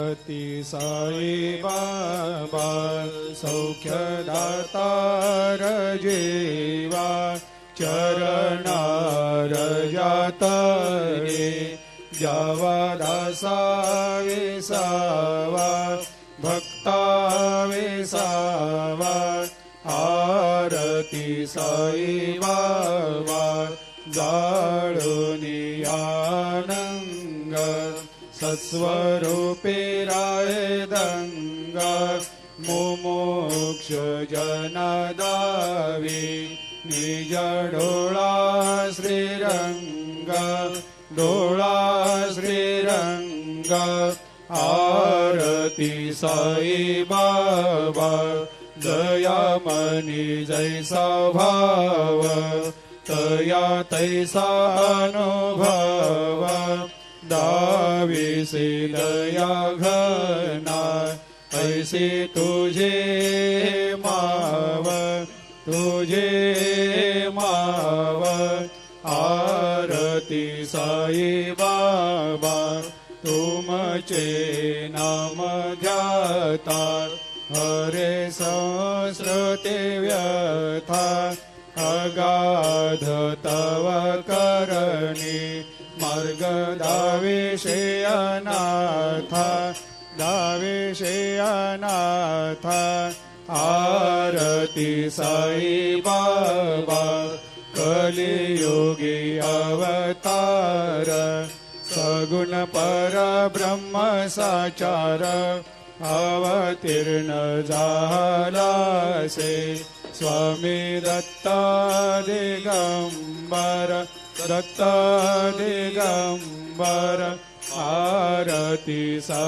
ती साई बाबा सौख्यदातार जीवा चरणार जातरे जावा दासा विसावा भक्ता विसावा आरती साई बाबा जाळूनी आनंग सत्स्वरूपे राय दंग मुमुक्ष जनदावी निज डोळा श्रीरंग डोळा श्रीरंग आरती साई बाबा दयामनी जैसा भाव तया तैसा अनुभव दाविसे दया घना ऐसे तुझे माव आरती साई बाबा तुमचे नाम ध्याता हरे संस्कृते व्यथा अगाध तव करणी मार्ग दाविषे अनाथ आरती साई बाबा कलियुगी अवतार सगुण परब्रह्म साचार अवतीर्ण झालासे स्वामी दत्त दिगंबर आरती साई